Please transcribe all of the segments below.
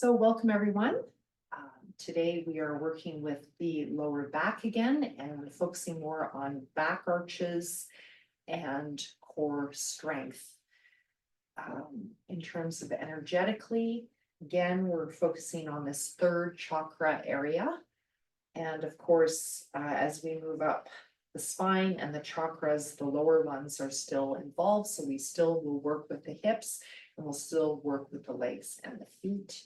So welcome everyone. Today we are working with the lower back again and focusing more on back arches and core strength. In terms of energetically, again, we're focusing on this third chakra area. And of course, as we move up the spine and the chakras, the lower ones are still involved. So we still will work with the hips and we'll still work with the legs and the feet.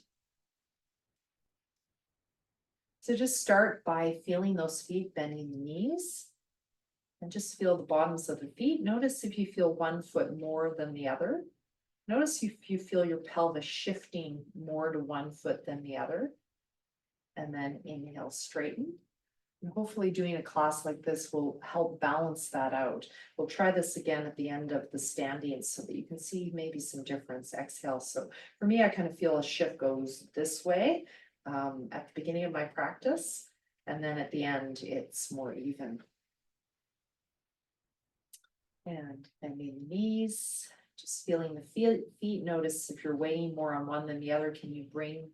So just start by feeling those feet, bending the knees, and just feel the bottoms of the feet. Notice if you feel one foot more than the other. Notice if you feel your pelvis shifting more to one foot than the other. And then inhale, straighten. And hopefully doing a class like this will help balance that out. We'll try this again at the end of the standing so that you can see maybe some difference. Exhale. So for me, I kind of feel a shift goes this way. At the beginning of my practice, and then at the end, it's more even. And bending the knees, just feeling the feet. Notice if you're weighing more on one than the other, can you bring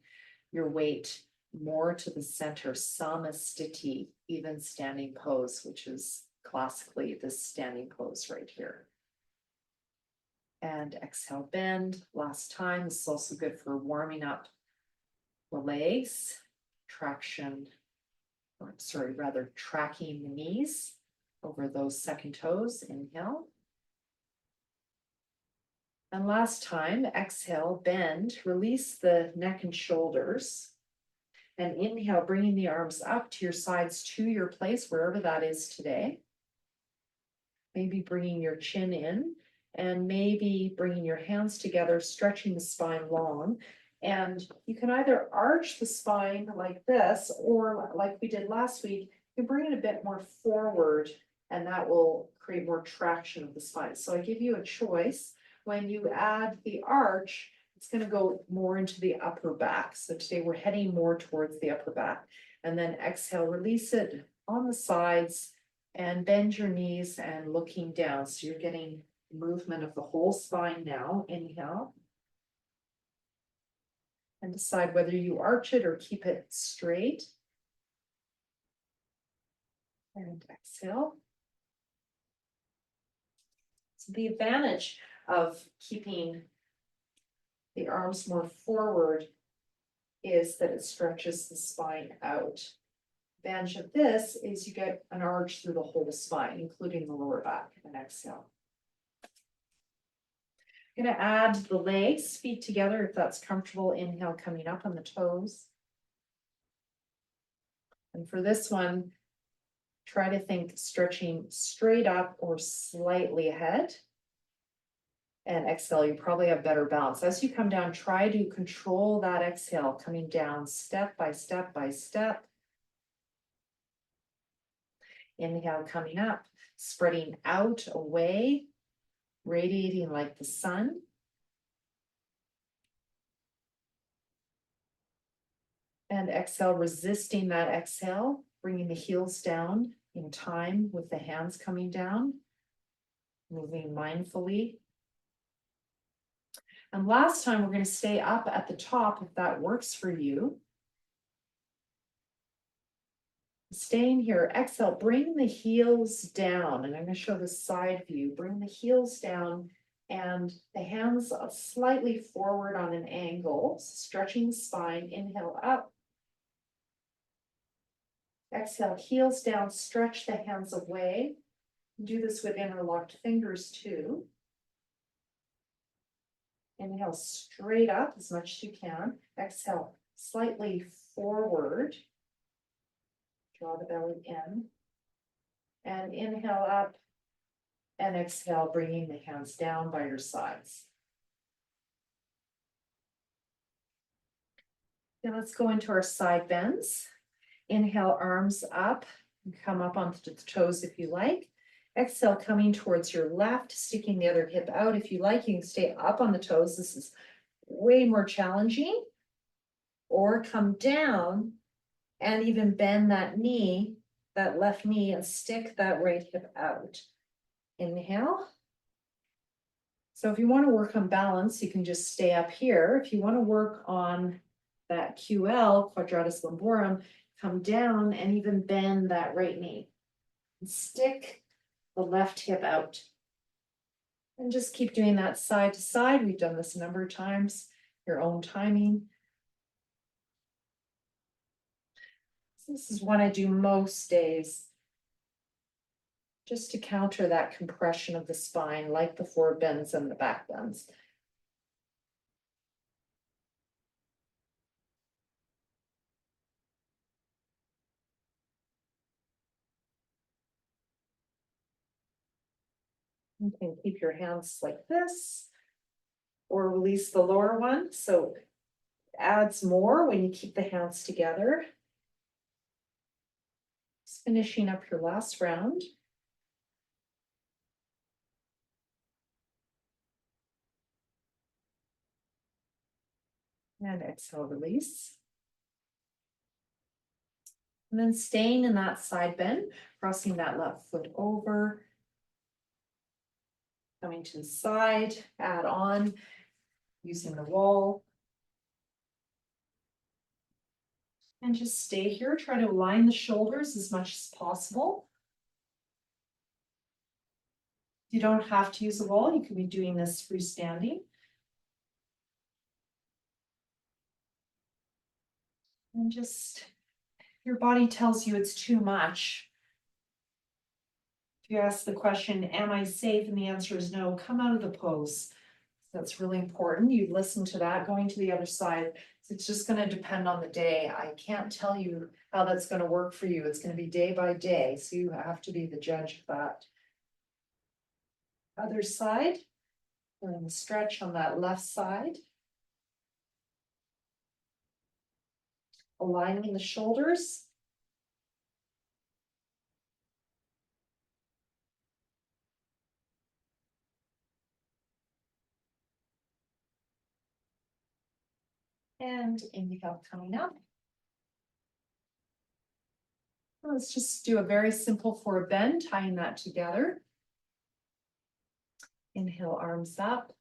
your weight more to the center? Samastiti, even standing pose, which is classically this standing pose right here. And exhale, bend. Last time, this is also good for warming up the legs, tracking the knees over those second toes. Inhale. And last time, exhale, bend, release the neck and shoulders. And inhale, bringing the arms up to your sides to your place, wherever that is today. Maybe bringing your chin in and maybe bringing your hands together, stretching the spine long. And you can either arch the spine like this, or like we did last week, you can bring it a bit more forward, and that will create more traction of the spine. So I give you a choice. When you add the arch, it's going to go more into the upper back. So today we're heading more towards the upper back. And then exhale, release it on the sides and bend your knees and looking down. So you're getting movement of the whole spine now. Inhale. And decide whether you arch it or keep it straight. And exhale. So the advantage of keeping the arms more forward is that it stretches the spine out. The advantage of this is you get an arch through the whole spine, including the lower back. And exhale. I'm going to add the legs, feet together if that's comfortable. Inhale, coming up on the toes. And for this one, try to think stretching straight up or slightly ahead. And exhale, you probably have better balance. As you come down, try to control that exhale, coming down step by step by step. Inhale, coming up, spreading out, away, radiating like the sun. And exhale, resisting that exhale, bringing the heels down in time with the hands coming down, moving mindfully. And last time, we're going to stay up at the top if that works for you. Staying here, exhale, bring the heels down. And I'm going to show the side view. Bring the heels down and the hands slightly forward on an angle, stretching the spine. Inhale up. Exhale, heels down, stretch the hands away. Do this with interlocked fingers too. Inhale, straight up as much as you can. Exhale, slightly forward. Draw the belly in. And inhale up. And exhale, bringing the hands down by your sides. Now let's go into our side bends. Inhale, arms up. Come up onto the toes if you like. Exhale, coming towards your left, sticking the other hip out. If you like, you can stay up on the toes. This is way more challenging. Or come down and even bend that knee, that left knee, and stick that right hip out. Inhale. So if you want to work on balance, you can just stay up here. If you want to work on that QL, quadratus lumborum, come down and even bend that right knee. And stick the left hip out. And just keep doing that side to side. We've done this a number of times, your own timing. This is one I do most days, just to counter that compression of the spine, like the forward bends and the back bends. You can keep your hands like this, or release the lower one, so it adds more when you keep the hands together. Just finishing up your last round. And exhale, release. And then staying in that side bend, crossing that left foot over. Coming to the side, add on, using the wall. And just stay here, try to align the shoulders as much as possible. You don't have to use a wall, you can be doing this freestanding. And just, your body tells you it's too much. If you ask the question, am I safe? And the answer is no, come out of the pose. That's really important. You listen to that going to the other side. It's just going to depend on the day. I can't tell you how that's going to work for you. It's going to be day by day. So you have to be the judge of that. Other side, and then stretch on that left side. Aligning the shoulders. And inhale coming up. Let's just do a very simple forward bend, tying that together. Inhale, arms up.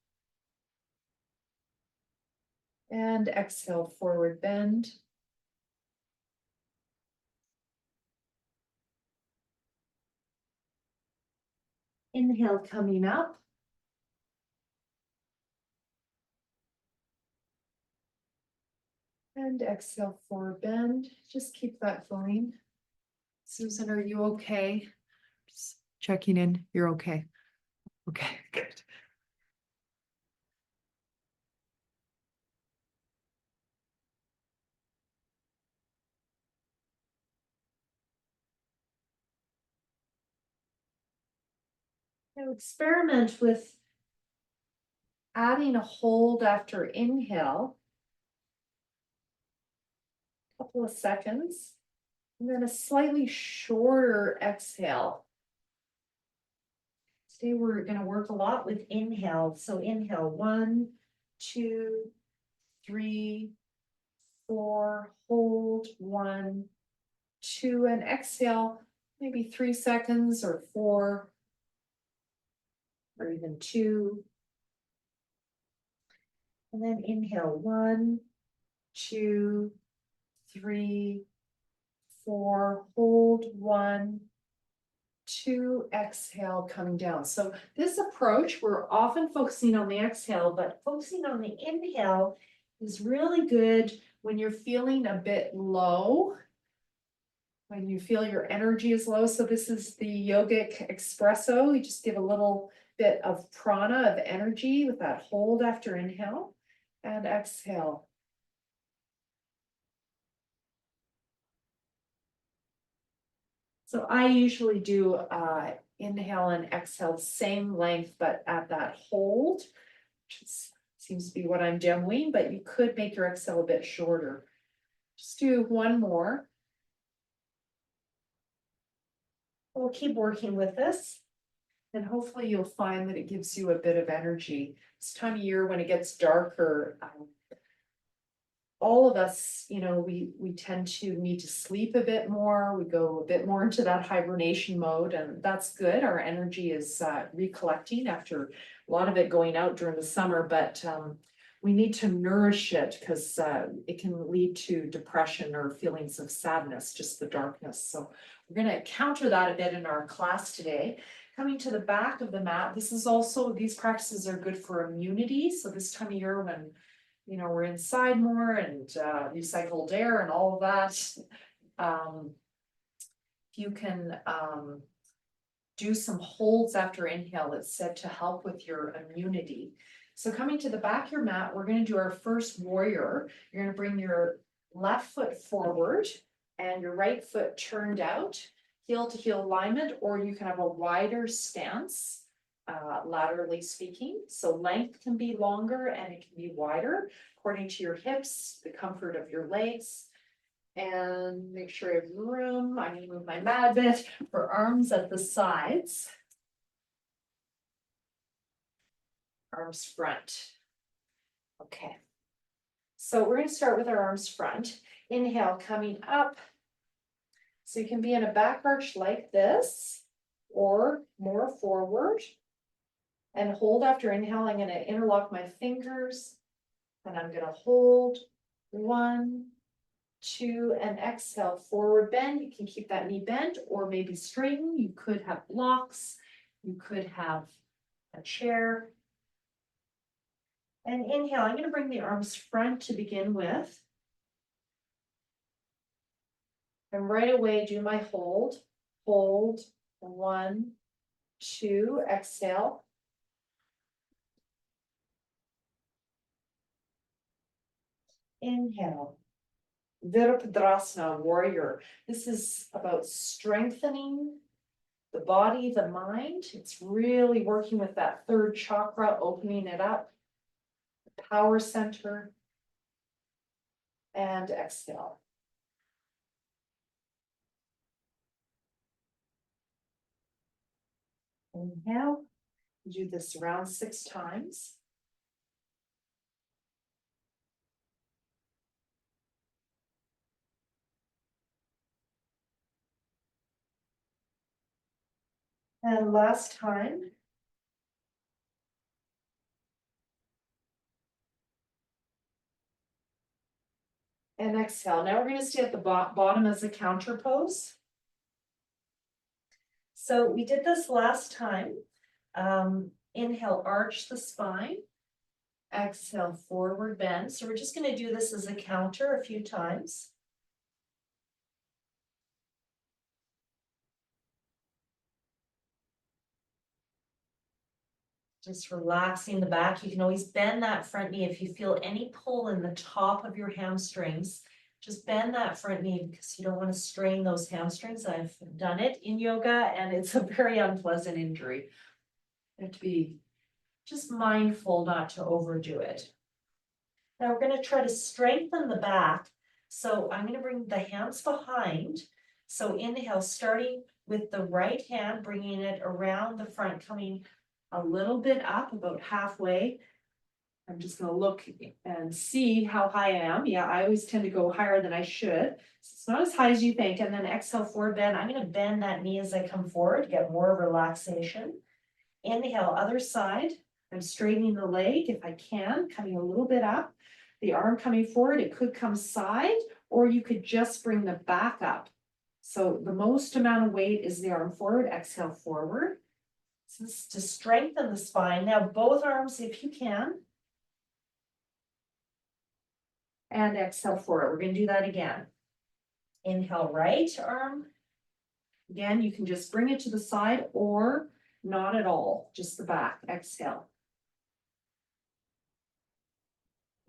And exhale, forward bend. Inhale, coming up. And exhale, forward bend. Just keep that going. Susan, are you okay? Just checking in. You're okay. Okay, good. Now experiment with adding a hold after inhale. A couple of seconds. And then a slightly shorter exhale. Today we're going to work a lot with inhale. So inhale, 1, 2, 3, 4, hold, 1, 2, and exhale, maybe 3 seconds or 4, or even 2. And then inhale, 1, 2, 3, 4, hold, 1, 2, exhale, coming down. So this approach, we're often focusing on the exhale, but focusing on the inhale is really good when you're feeling a bit low, when you feel your energy is low. So this is the yogic espresso. You just give a little bit of prana, of energy with that hold after inhale and exhale. So I usually do inhale and exhale, same length, but at that hold, which seems to be what I'm doing, but you could make your exhale a bit shorter. Just do one more. We'll keep working with this, and hopefully you'll find that it gives you a bit of energy. This time of year when it gets darker, all of us, we tend to need to sleep a bit more. We go a bit more into that hibernation mode, and that's good. Our energy is recollecting after a lot of it going out during the summer, but we need to nourish it because it can lead to depression or feelings of sadness, just the darkness. So we're going to counter that a bit in our class today. Coming to the back of the mat, this is also, these practices are good for immunity. So this time of year when, you know, we're inside more and recycled air and all of that, you can do some holds after inhale. It's said to help with your immunity. So coming to the back of your mat, we're going to do our first warrior. You're going to bring your left foot forward and your right foot turned out, heel to heel alignment, or you can have a wider stance, laterally speaking. So length can be longer and it can be wider according to your hips, the comfort of your legs. And make sure I have room. I'm going to move my mat a bit for arms at the sides. Arms front. Okay. So we're going to start with our arms front. Inhale, coming up. So you can be in a back arch like this, or more forward. And hold after inhale. I'm going to interlock my fingers. And I'm going to hold 1, 2, and exhale, forward bend. You can keep that knee bent or maybe straighten. You could have blocks. You could have a chair. And inhale, I'm going to bring the arms front to begin with. And right away, do my hold. Hold, 1, 2, exhale. Inhale. Virabhadrasana, warrior. This is about strengthening the body, the mind. It's really working with that third chakra, opening it up. The power center. And exhale. Inhale. Do this around 6 times. And last time. And exhale. Now we're going to stay at the bottom as a counter pose. So we did this last time. Inhale, arch the spine. Exhale, forward bend. So we're just going to do this as a counter a few times. Just relaxing the back. You can always bend that front knee if you feel any pull in the top of your hamstrings. Just bend that front knee because you don't want to strain those hamstrings. I've done it in yoga and it's a very unpleasant injury. You have to be just mindful not to overdo it. Now we're going to try to strengthen the back. So I'm going to bring the hands behind. So inhale, starting with the right hand, bringing it around the front, coming a little bit up, about halfway. I'm just going to look and see how high I am. Yeah, I always tend to go higher than I should. So it's not as high as you think. And then exhale, forward bend. I'm going to bend that knee as I come forward, get more relaxation. Inhale, other side. I'm straightening the leg if I can, coming a little bit up. The arm coming forward, it could come side, or you could just bring the back up. So the most amount of weight is the arm forward, exhale forward. So this is to strengthen the spine. Now both arms, if you can. And exhale forward. We're going to do that again. Inhale, right arm. Again, you can just bring it to the side or not at all, just the back. Exhale.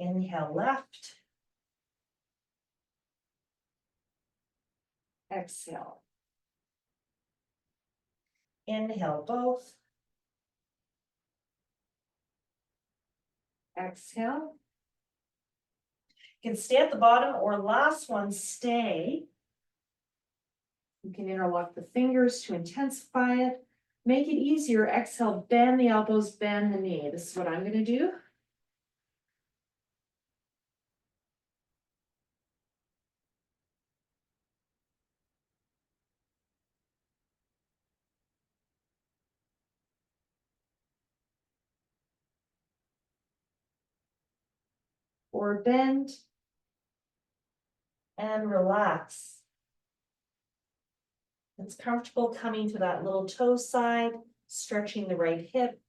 Inhale, left. Exhale. Inhale, both. Exhale. You can stay at the bottom or last one, stay. You can interlock the fingers to intensify it. Make it easier. Exhale, bend the elbows, bend the knee. This is what I'm going to do. Forward bend. And relax. It's comfortable coming to that little toe side, stretching the right hip.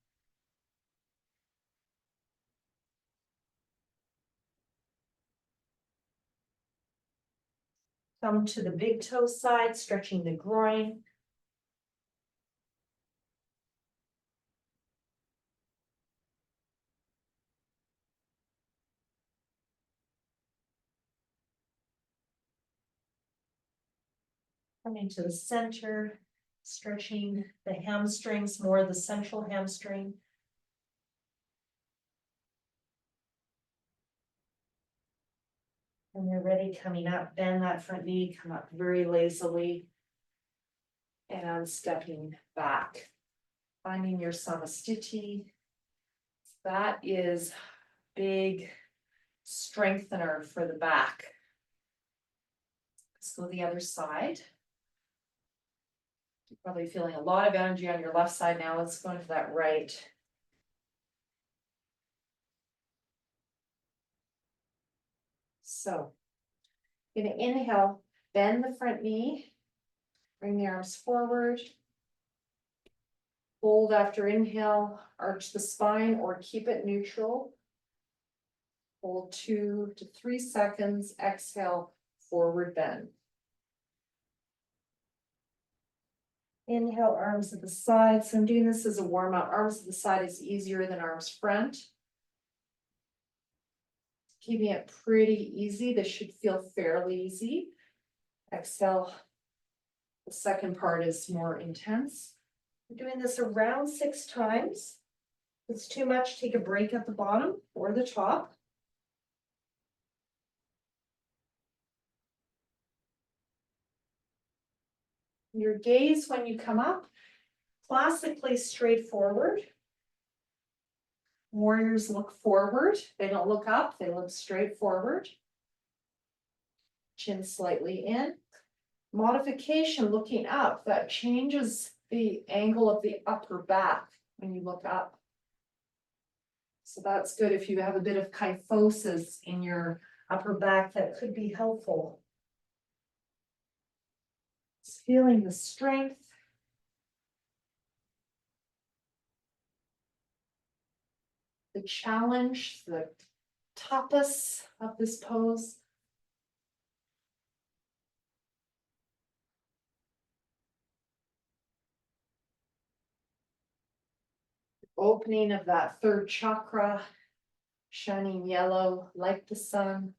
Come to the big toe side, stretching the groin. Coming to the center, stretching the hamstrings, more the central hamstring. When you're ready, coming up, bend that front knee, come up very lazily. And stepping back. Finding your samastiti. That is big strengthener for the back. Let's go the other side. You're probably feeling a lot of energy on your left side now. Let's go into that right. So, gonna inhale, bend the front knee, bring the arms forward. Hold after inhale, arch the spine or keep it neutral. Hold 2 to 3 seconds, exhale, forward bend. Inhale, arms at the side. So I'm doing this as a warm up. Arms at the side is easier than arms front. Keeping it pretty easy. This should feel fairly easy. Exhale. The second part is more intense. We're doing this around 6 times. If it's too much, take a break at the bottom or the top. Your gaze when you come up, classically straightforward. Warriors look forward. They don't look up, they look straight forward. Chin slightly in. Modification, looking up, that changes the angle of the upper back when you look up. So that's good if you have a bit of kyphosis in your upper back, that could be helpful. Just feeling the strength. The challenge, the tapas of this pose. Opening of that third chakra, shining yellow like the sun.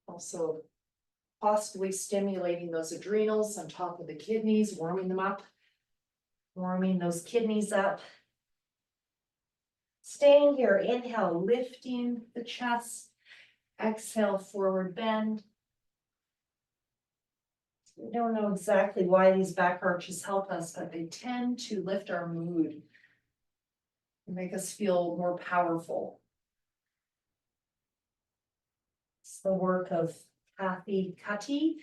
Also possibly stimulating those adrenals on top of the kidneys, warming them up, warming those kidneys up. Staying here, inhale, lifting the chest, exhale, forward bend. We don't know exactly why these back arches help us, but they tend to lift our mood and make us feel more powerful. It's the work of Kathy Cutty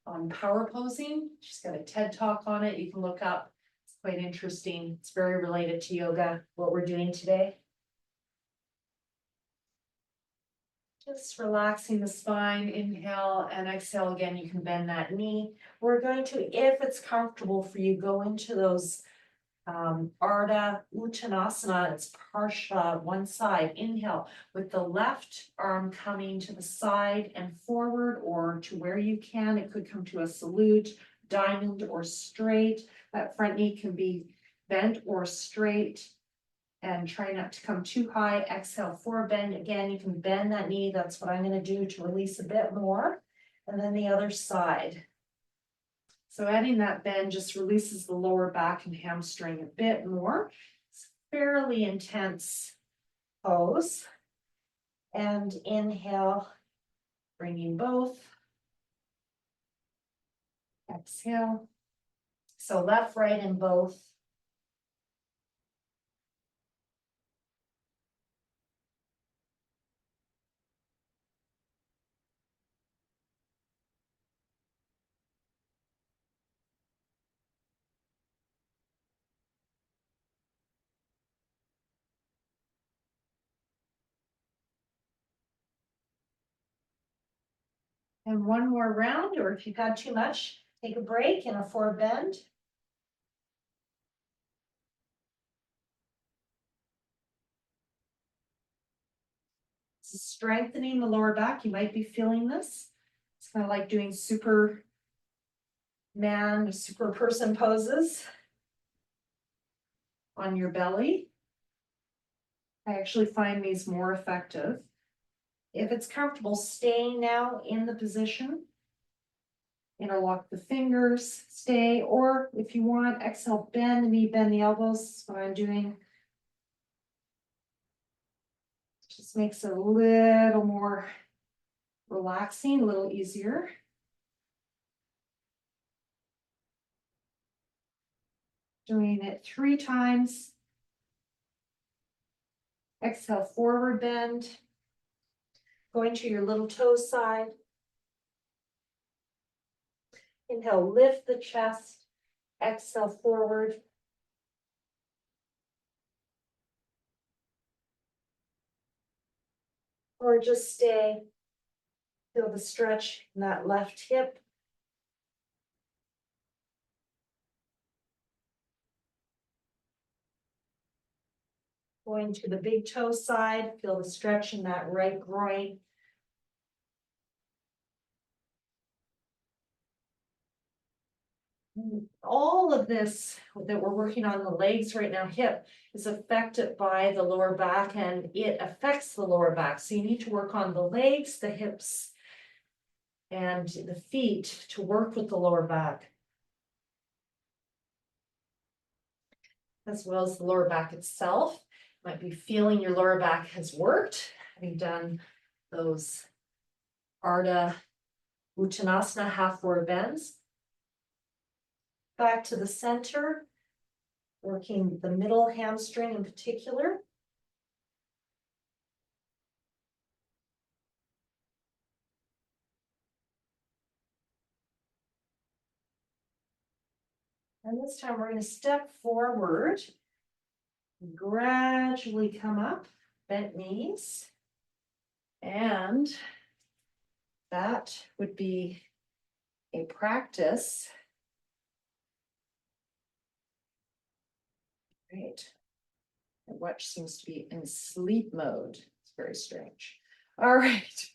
on power posing. She's got a TED talk on it. You can look up. It's quite interesting. It's very related to yoga, what we're doing today. Just relaxing the spine, inhale and exhale again. You can bend that knee. We're going to, if it's comfortable for you, go into those Ardha Uttanasana. It's Parsha, one side. Inhale with the left arm coming to the side and forward or to where you can. It could come to a salute, diamond or straight. That front knee can be bent or straight. And try not to come too high. Exhale, forward bend. Again, you can bend that knee. That's what I'm going to do to release a bit more. And then the other side. So adding that bend just releases the lower back and hamstring a bit more. It's fairly intense pose. And inhale, bringing both. Exhale. So left, right, and both. And one more round, or if you've had too much, take a break in a forward bend. This is strengthening the lower back. You might be feeling this. It's kind of like doing Superman, super person poses on your belly. I actually find these more effective. If it's comfortable, staying now in the position. Interlock the fingers, stay, or if you want, exhale, bend the knee, bend the elbows. That's what I'm doing. Just makes it a little more relaxing, a little easier. Doing it 3 times. Exhale, forward bend. Going to your little toe side. Inhale, lift the chest. Exhale, forward. Or just stay. Feel the stretch in that left hip. Going to the big toe side. Feel the stretch in that right groin. All of this that we're working on the legs right now, hip, is affected by the lower back, and it affects the lower back. So you need to work on the legs, the hips, and the feet to work with the lower back, as well as the lower back itself. You might be feeling your lower back has worked, having done those Ardha Uttanasana half forward bends. Back to the center, working the middle hamstring in particular. And this time we're going to step forward, gradually come up, bent knees. And that would be a practice. Great. And watch seems to be in sleep mode. It's very strange. All right.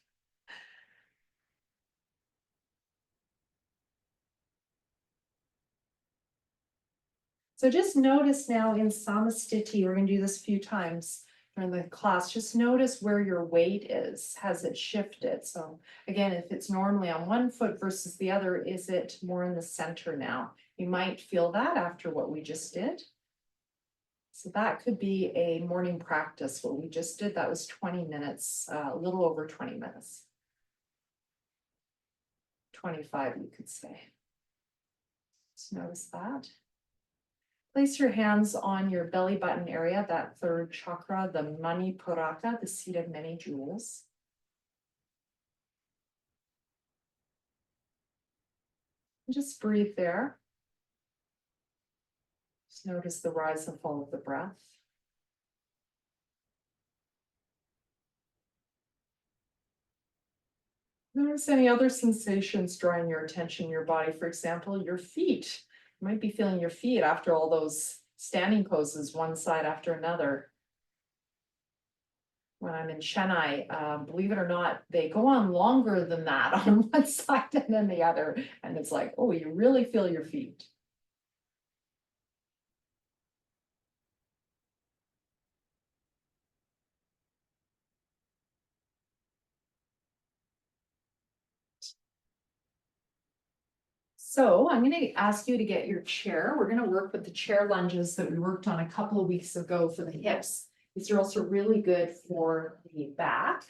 So just notice now in Samasthiti, we're going to do this a few times during the class. Just notice where your weight is. Has it shifted? So again, if it's normally on one foot versus the other, is it more in the center now? You might feel that after what we just did. So that could be a morning practice. What we just did, that was 20 minutes, a little over 20 minutes. 25, you could say. Just notice that. Place your hands on your belly button area, that third chakra, the Manipuraka, the seat of many jewels. And just breathe there. Just notice the rise and fall of the breath. Notice any other sensations drawing your attention in your body. For example, your feet. You might be feeling your feet after all those standing poses, one side after another. When I'm in Chennai, believe it or not, they go on longer than that on one side and then the other. And it's like, oh, you really feel your feet. So I'm going to ask you to get your chair. We're going to work with the chair lunges that we worked on a couple of weeks ago for the hips. These are also really good for the back.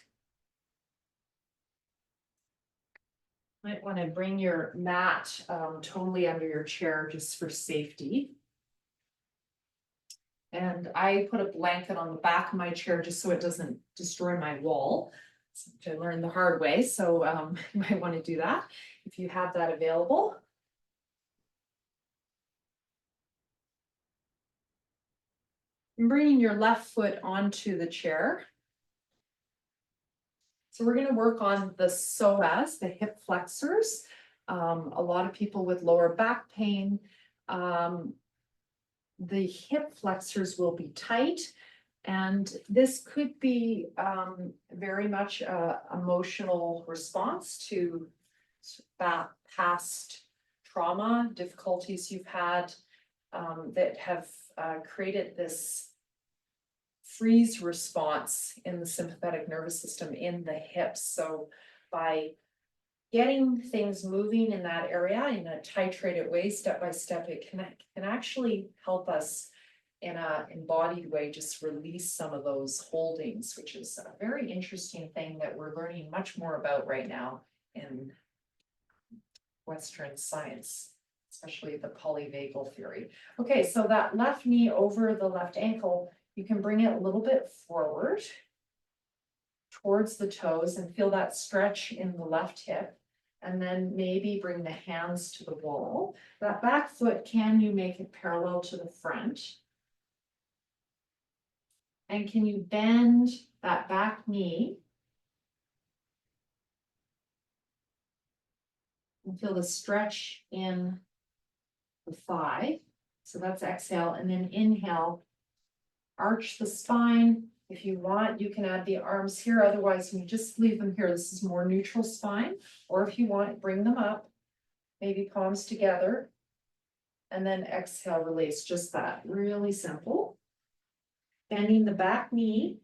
Might want to bring your mat totally under your chair just for safety. And I put a blanket on the back of my chair just so it doesn't destroy my wall, which I learned the hard way. So you might want to do that if you have that available. And bringing your left foot onto the chair. So we're gonna work on the psoas, the hip flexors. A lot of people with lower back pain, the hip flexors will be tight. And this could be very much a emotional response to that past trauma, difficulties you've had that have created this freeze response in the sympathetic nervous system in the hips. So by getting things moving in that area in a titrated way, step by step, it can actually help us in a embodied way, just release some of those holdings, which is a very interesting thing that we're learning much more about right now in Western science, especially the polyvagal theory. Okay, so that left knee over the left ankle, you can bring it a little bit forward towards the toes and feel that stretch in the left hip. And then maybe bring the hands to the wall. That back foot, can you make it parallel to the front? And can you bend that back knee? And feel the stretch in the thigh. So that's exhale, and then inhale, arch the spine. If you want, you can add the arms here. Otherwise, you just leave them here. This is more neutral spine. Or if you want, bring them up, maybe palms together. And then exhale, release, just that, really simple. Bending the back knee,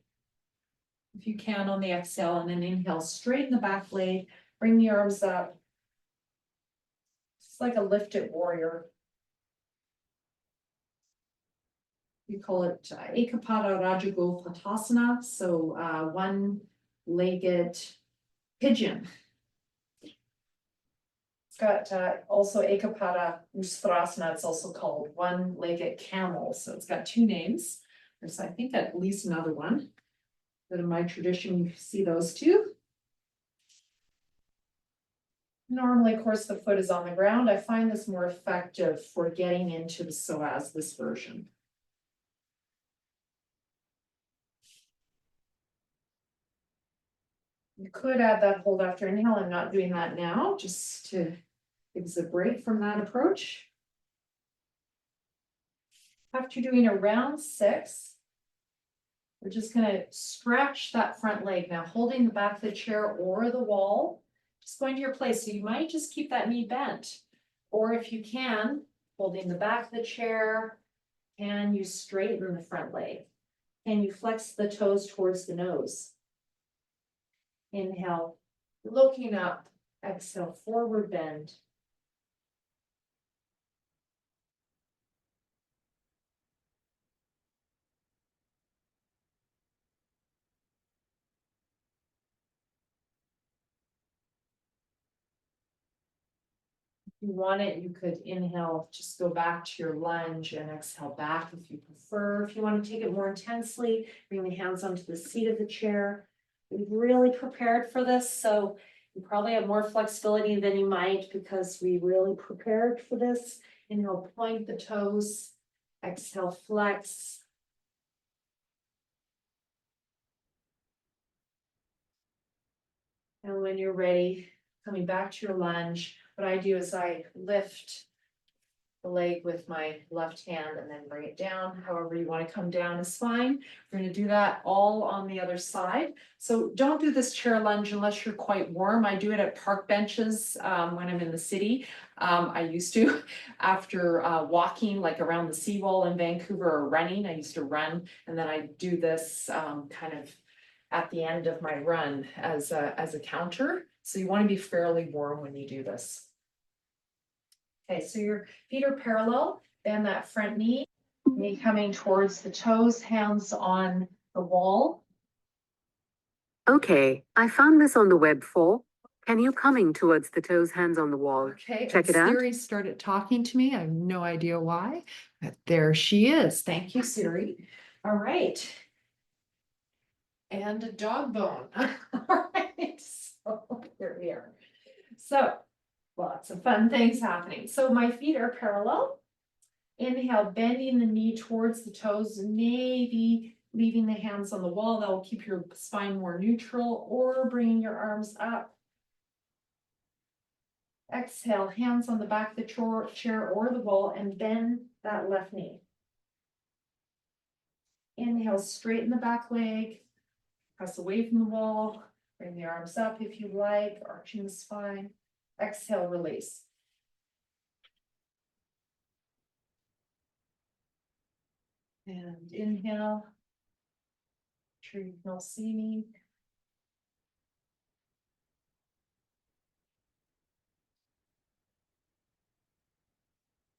if you can on the exhale, and then inhale, straighten the back leg, bring the arms up. It's like a lifted warrior. We call it Ekapada Rajagopatasana, so one-legged pigeon. It's got also Ekapada Ustrasana, it's also called one-legged camel, so it's got two names. There's, I think, at least another one, but in my tradition, you see those two. Normally, of course, the foot is on the ground. I find this more effective for getting into the psoas, this version. You could add that hold after inhale. I'm not doing that now, just to give us a break from that approach. After doing a round 6, we're just going to stretch that front leg. Now, holding the back of the chair or the wall, just going to your place. So you might just keep that knee bent. Or if you can, holding the back of the chair, can you straighten the front leg? Can you flex the toes towards the nose? Inhale, looking up, exhale, forward bend. If you want it, you could inhale, just go back to your lunge and exhale back if you prefer. If you want to take it more intensely, bring the hands onto the seat of the chair. We've really prepared for this, so you probably have more flexibility than you might because we really prepared for this. Inhale, point the toes, exhale, flex. And when you're ready, coming back to your lunge, what I do is I lift the leg with my left hand and then bring it down. However you want to come down is fine. We're going to do that all on the other side. So don't do this chair lunge unless you're quite warm. I do it at park benches when I'm in the city. I used to, after walking like around the seawall in Vancouver or running, I used to run, and then I do this kind of at the end of my run as a counter. So you want to be fairly warm when you do this. Okay, so your feet are parallel, bend that front knee coming towards the toes, hands on the wall. Okay, I found this on the web for. Can you coming towards the toes, hands on the wall? Okay, check it out. Siri started talking to me. I have no idea why, but there she is. Thank you, Siri. All right. And a dog bone. All right, so here we are. So lots of fun things happening. So my feet are parallel. Inhale, bending the knee towards the toes, maybe leaving the hands on the wall. That will keep your spine more neutral, or bringing your arms up. Exhale, hands on the back of the chair or the wall, and bend that left knee. Inhale, straighten the back leg, press away from the wall, bring the arms up if you like, arching the spine. Exhale, release. And inhale. Sure you can all see me.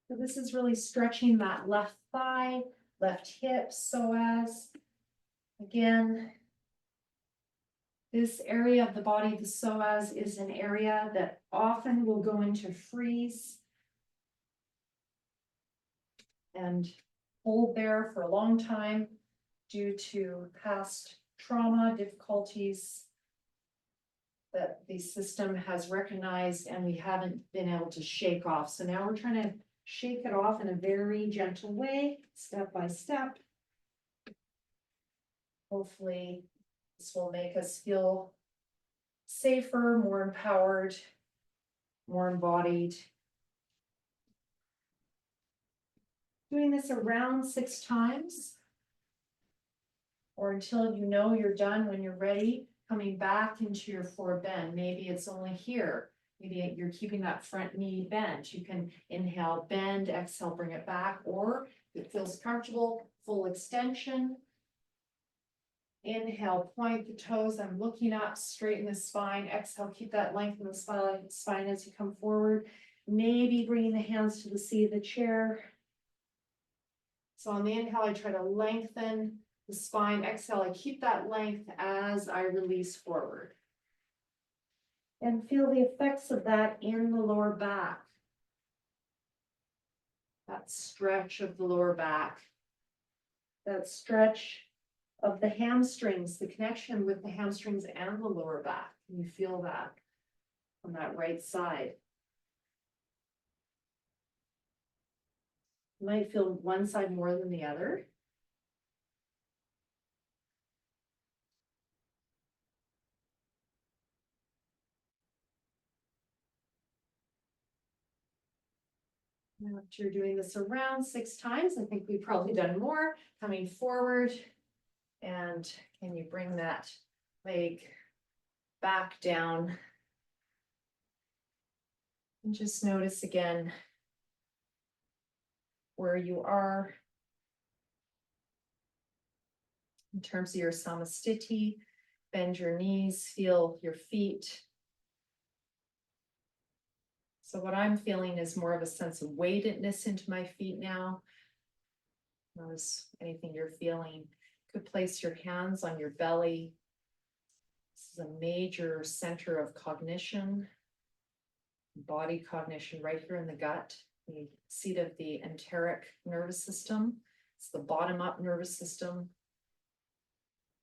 So this is really stretching that left thigh, left hip, psoas. Again, this area of the body, the psoas, is an area that often will go into freeze and hold there for a long time due to past trauma, difficulties that the system has recognized and we haven't been able to shake off. So now we're trying to shake it off in a very gentle way, step by step. Hopefully this will make us feel safer, more empowered, more embodied. Doing this around 6 times, or until you know you're done. When you're ready, coming back into your forward bend. Maybe it's only here. Maybe you're keeping that front knee bent. You can inhale, bend, exhale, bring it back, or if it feels comfortable, full extension. Inhale, point the toes. I'm looking up, straighten the spine. Exhale, keep that length in the spine as you come forward. Maybe bringing the hands to the seat of the chair. So on the inhale, I try to lengthen the spine. Exhale, I keep that length as I release forward. And feel the effects of that in the lower back. That stretch of the lower back. That stretch of the hamstrings, the connection with the hamstrings and the lower back. Can you feel that on that right side? You might feel one side more than the other. Now, after you're doing this around 6 times, I think we've probably done more. Coming forward, and can you bring that leg back down? And just notice again where you are in terms of your samasthiti. Bend your knees, feel your feet. So what I'm feeling is more of a sense of weightedness into my feet now. Notice anything you're feeling. You could place your hands on your belly. This is a major center of cognition, body cognition, right here in the gut, the seat of the enteric nervous system. It's the bottom-up nervous system.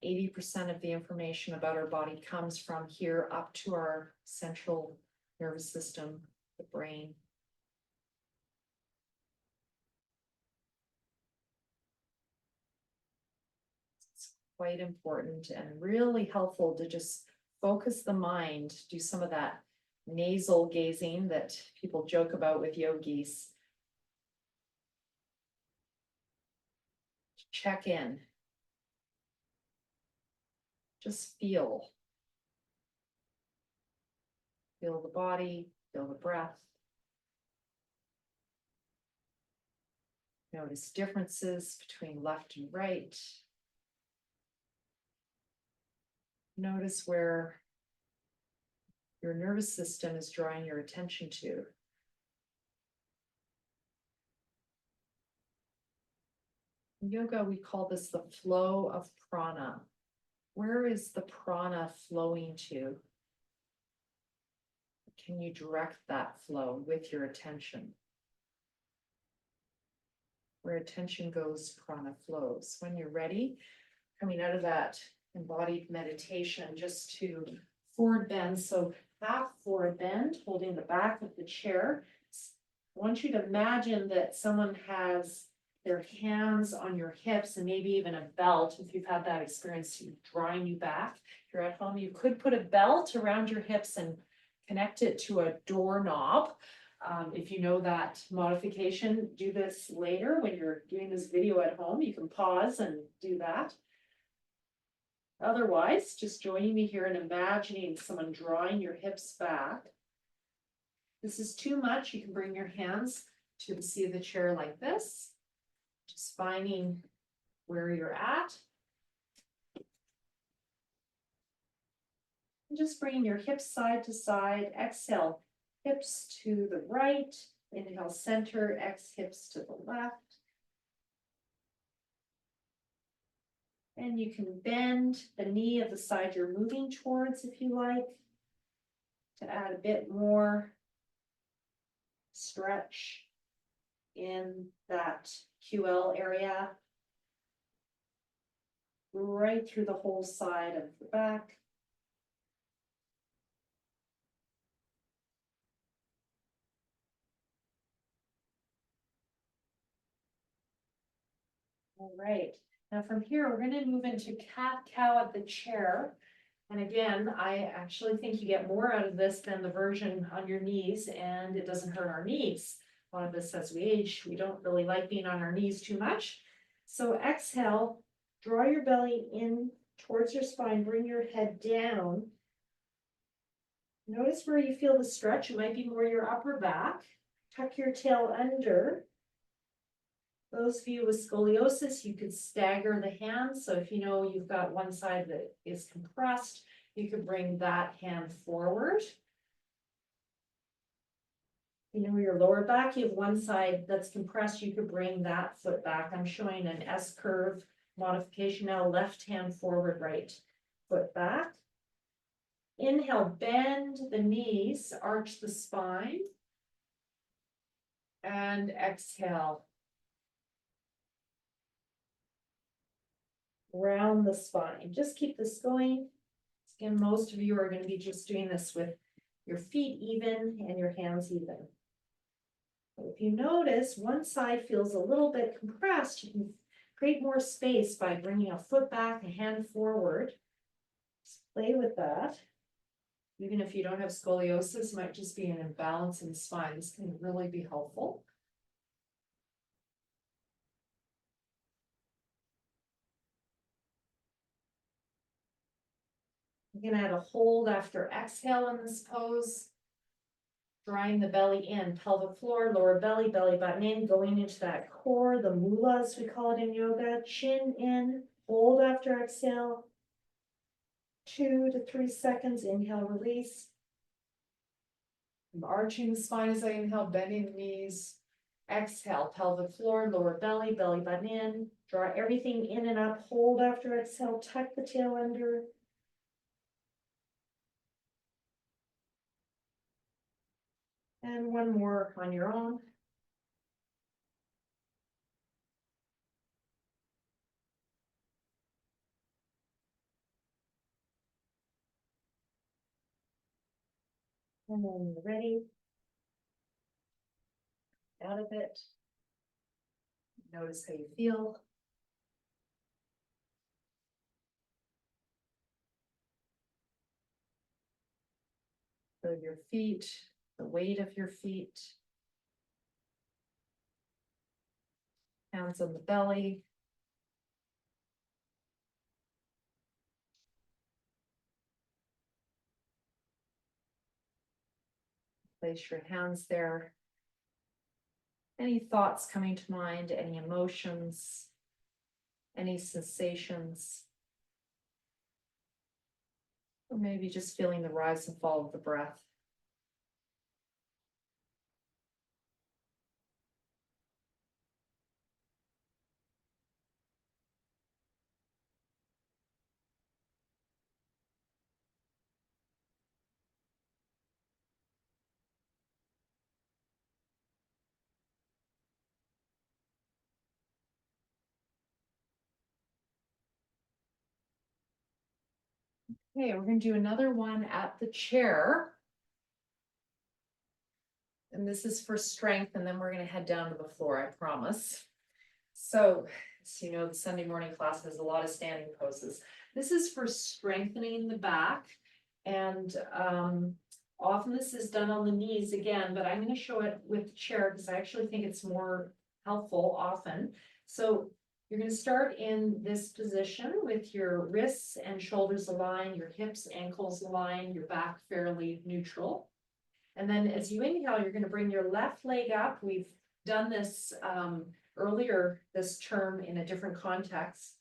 80% of the information about our body comes from here up to our central nervous system, the brain. It's quite important and really helpful to just focus the mind, do some of that nasal gazing that people joke about with yogis. Check in. Just feel. Feel the body, feel the breath. Notice differences between left and right. Notice where your nervous system is drawing your attention to. In yoga, we call this the flow of prana. Where is the prana flowing to? Can you direct that flow with your attention? Where attention goes, prana flows. When you're ready, coming out of that embodied meditation, just to forward bend. So half forward bend, holding the back of the chair. I want you to imagine that someone has their hands on your hips and maybe even a belt, if you've had that experience, drawing you back. If you're at home, you could put a belt around your hips and connect it to a doorknob. If you know that modification, do this later when you're doing this video at home. You can pause and do that. Otherwise, just joining me here and imagining someone drawing your hips back. This is too much. You can bring your hands to the seat of the chair like this, just finding where you're at. And just bringing your hips side to side. Exhale, hips to the right. Inhale, center. Exhale, hips to the left. And you can bend the knee of the side you're moving towards if you like, to add a bit more stretch in that QL area, right through the whole side of the back. All right, now from here, we're gonna move into cat-cow at the chair. And again, I actually think you get more out of this than the version on your knees, and it doesn't hurt our knees. A lot of us as we age, we don't really like being on our knees too much. So exhale, draw your belly in towards your spine, bring your head down. Notice where you feel the stretch. It might be more your upper back. Tuck your tail under. Those of you with scoliosis, you could stagger the hands. So if you know you've got one side that is compressed, you could bring that hand forward. You know your lower back, you have one side that's compressed, you could bring that foot back. I'm showing an S curve modification now, left hand forward, right foot back. Inhale, bend the knees, arch the spine. And exhale. Round the spine. Just keep this going. Again, most of you are going to be just doing this with your feet even and your hands even. If you notice one side feels a little bit compressed, you can create more space by bringing a foot back, a hand forward. Just play with that. Even if you don't have scoliosis, it might just be an imbalance in the spine. This can really be helpful. You're going to add a hold after exhale in this pose. Drawing the belly in, pelvic floor, lower belly, belly button in, going into that core, the mula as we call it in yoga. Chin in, hold after exhale. 2 to 3 seconds, inhale, release. I'm arching the spine as I inhale, bending the knees. Exhale, pelvic floor, lower belly, belly button in. Draw everything in and up, hold after exhale, tuck the tail under. And one more on your own. And then you're ready. Out of it. Notice how you feel. Feel your feet, the weight of your feet. Hands on the belly. Place your hands there. Any thoughts coming to mind, any emotions, any sensations, or maybe just feeling the rise and fall of the breath. Okay, we're going to do another one at the chair. And this is for strength, and then we're going to head down to the floor, I promise. So, as you know, the Sunday morning class has a lot of standing poses. This is for strengthening the back. And often this is done on the knees again, but I'm going to show it with the chair because I actually think it's more helpful often. So you're going to start in this position with your wrists and shoulders aligned, your hips, ankles aligned, your back fairly neutral. And then as you inhale, you're going to bring your left leg up. We've done this earlier this term in a different context.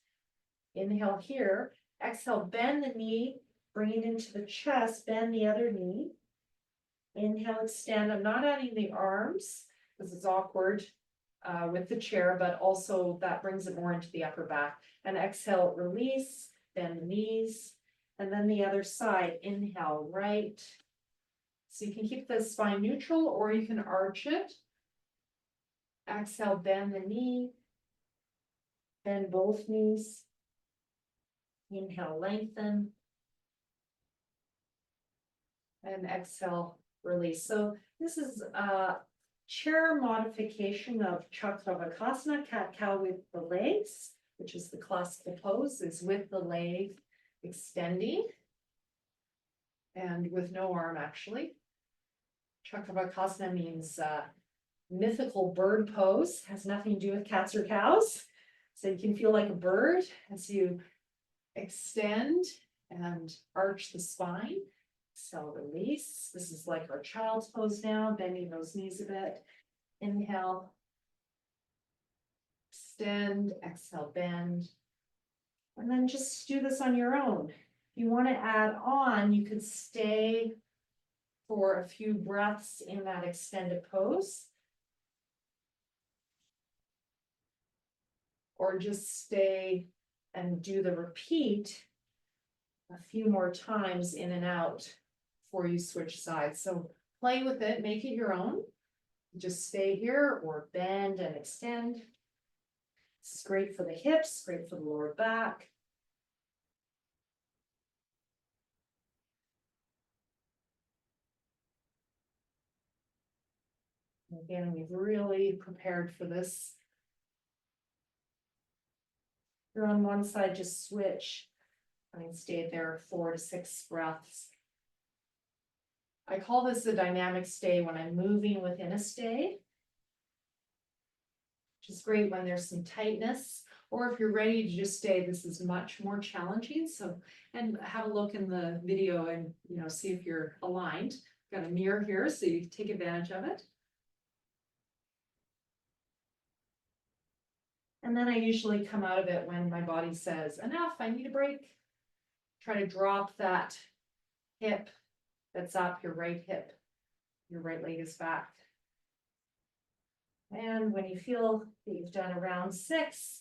Inhale here, exhale, bend the knee, bring it into the chest, bend the other knee. Inhale, extend. I'm not adding the arms because it's awkward with the chair, but also that brings it more into the upper back. And exhale, release, bend the knees. And then the other side, inhale, right. So you can keep the spine neutral or you can arch it. Exhale, bend the knee, bend both knees. Inhale, lengthen. And exhale, release. So this is a chair modification of Chakravakasana, cat-cow with the legs, which is the classical pose, is with the leg extending and with no arm actually. Chakravakasana means mythical bird pose, has nothing to do with cats or cows. So you can feel like a bird as you extend and arch the spine. Exhale, release. This is like our child's pose now, bending those knees a bit. Inhale, extend, exhale, bend. And then just do this on your own. If you want to add on, you could stay for a few breaths in that extended pose. Or just stay and do the repeat a few more times in and out before you switch sides. So play with it, make it your own. Just stay here or bend and extend. It's great for the hips, great for the lower back. Again, we've really prepared for this. You're on one side, just switch. I stay there 4 to 6 breaths. I call this a dynamic stay when I'm moving within a stay, which is great when there's some tightness, or if you're ready to just stay, this is much more challenging. So, and have a look in the video and, see if you're aligned. Got a mirror here, so you take advantage of it. And then I usually come out of it when my body says, enough, I need a break. Try to drop that hip that's up, your right hip. Your right leg is back. And when you feel that you've done a round 6,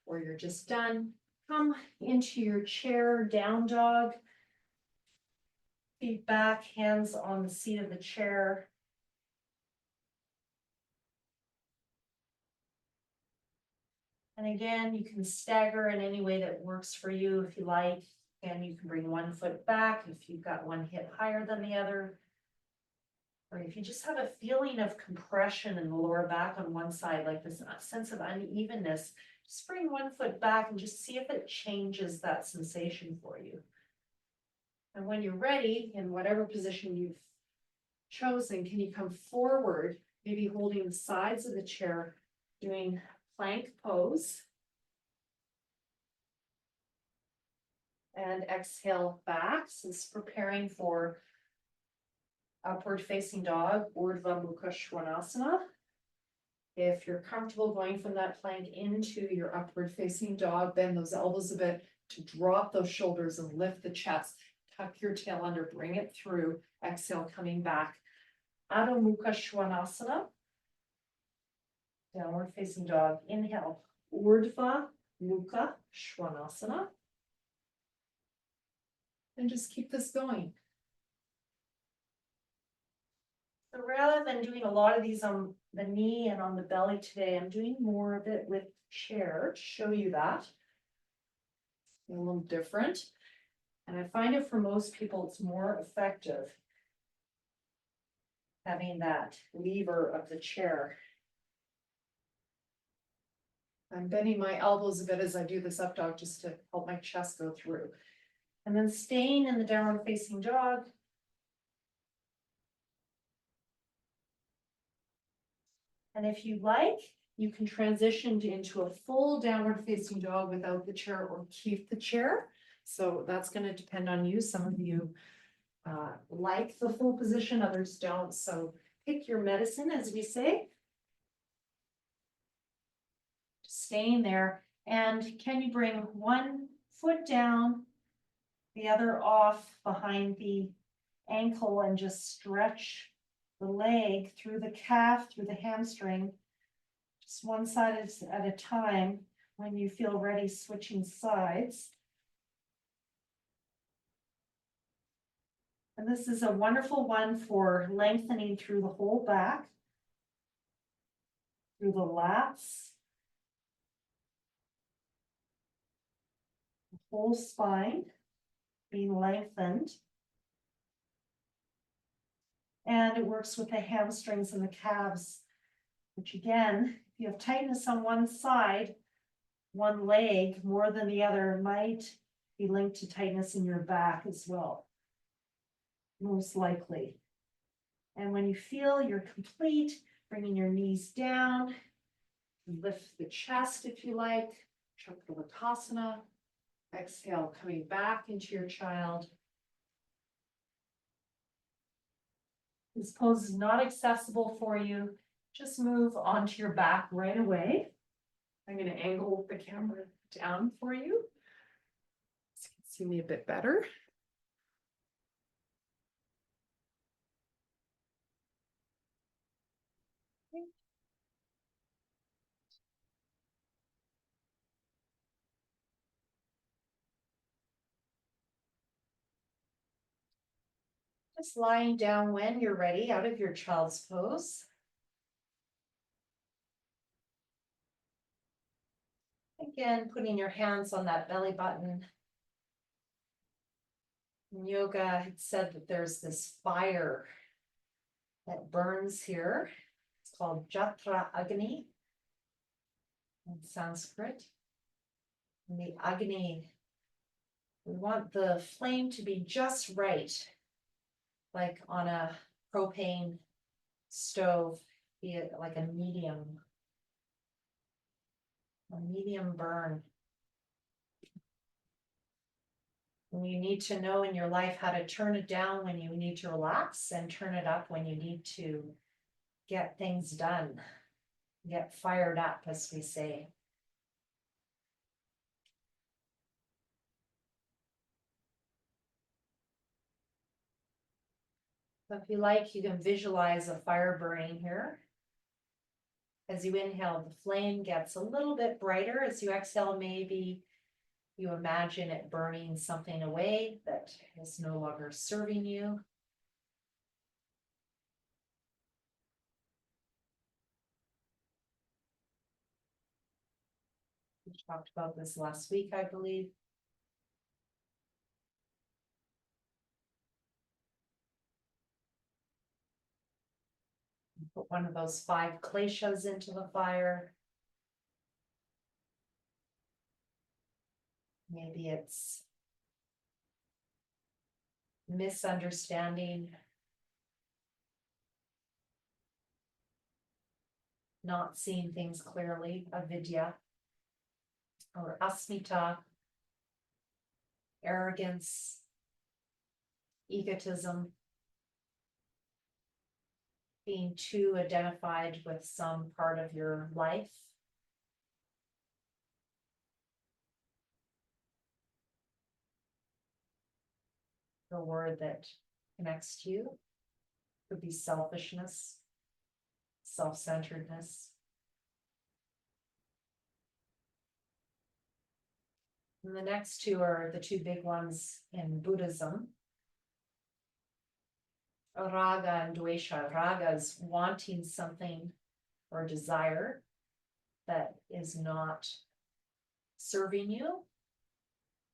or you're just done, come into your chair, down dog. Feet back, hands on the seat of the chair. And again, you can stagger in any way that works for you if you like. And you can bring one foot back if you've got one hip higher than the other. Or if you just have a feeling of compression in the lower back on one side, like this sense of unevenness, just bring one foot back and just see if it changes that sensation for you. And when you're ready, in whatever position you've chosen, can you come forward, maybe holding the sides of the chair, doing plank pose. And exhale back, since preparing for upward facing dog, Urdhva Mukha Svanasana. If you're comfortable going from that plank into your upward facing dog, bend those elbows a bit to drop those shoulders and lift the chest. Tuck your tail under, bring it through. Exhale, coming back. Adho Mukha Svanasana. Downward facing dog. Inhale, Urdhva Mukha Svanasana. And just keep this going. So rather than doing a lot of these on the knee and on the belly today, I'm doing more of it with chair to show you that. A little different. And I find it for most people, it's more effective having that lever of the chair. I'm bending my elbows a bit as I do this up dog just to help my chest go through. And then staying in the downward facing dog. And if you like, you can transition into a full downward facing dog without the chair or keep the chair. So that's going to depend on you. Some of you like the full position, others don't. So pick your medicine, as we say. Staying there. And can you bring one foot down, the other off behind the ankle, and just stretch the leg through the calf, through the hamstring, just one side at a time. When you feel ready, switching sides. And this is a wonderful one for lengthening through the whole back, through the lats, the whole spine being lengthened. And it works with the hamstrings and the calves, which again, if you have tightness on one side, one leg more than the other might be linked to tightness in your back as well, most likely. And when you feel you're complete, bringing your knees down, lift the chest if you like, Chakravartasana. Exhale, coming back into your child. This pose is not accessible for you. Just move onto your back right away. I'm going to angle the camera down for you so you can see me a bit better. Just lying down when you're ready out of your child's pose. Again, putting your hands on that belly button. In yoga, had said that there's this fire that burns here. It's called Jatra Agni in Sanskrit. And the Agni, we want the flame to be just right, like on a propane stove, be it like a medium burn. And you need to know in your life how to turn it down when you need to relax and turn it up when you need to get things done, get fired up, as we say. So if you like, you can visualize a fire burning here. As you inhale, the flame gets a little bit brighter. As you exhale, maybe you imagine it burning something away that is no longer serving you. We talked about this last week, I believe. Put one of those 5 kleshas into the fire. Maybe it's misunderstanding, not seeing things clearly, avidya, or asmita, arrogance, egotism, being too identified with some part of your life. The word that connects to you could be selfishness, self-centeredness. And the next 2 are the 2 big ones in Buddhism. Raga and dvesha. Raga is wanting something or desire that is not serving you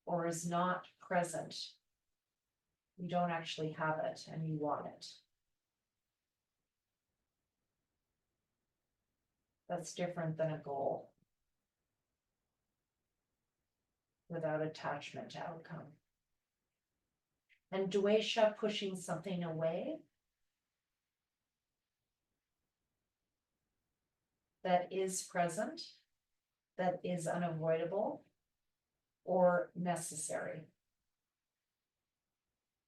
or is not present. You don't actually have it and you want it. That's different than a goal. without attachment to outcome. And dvesha, pushing something away that is present, that is unavoidable or necessary,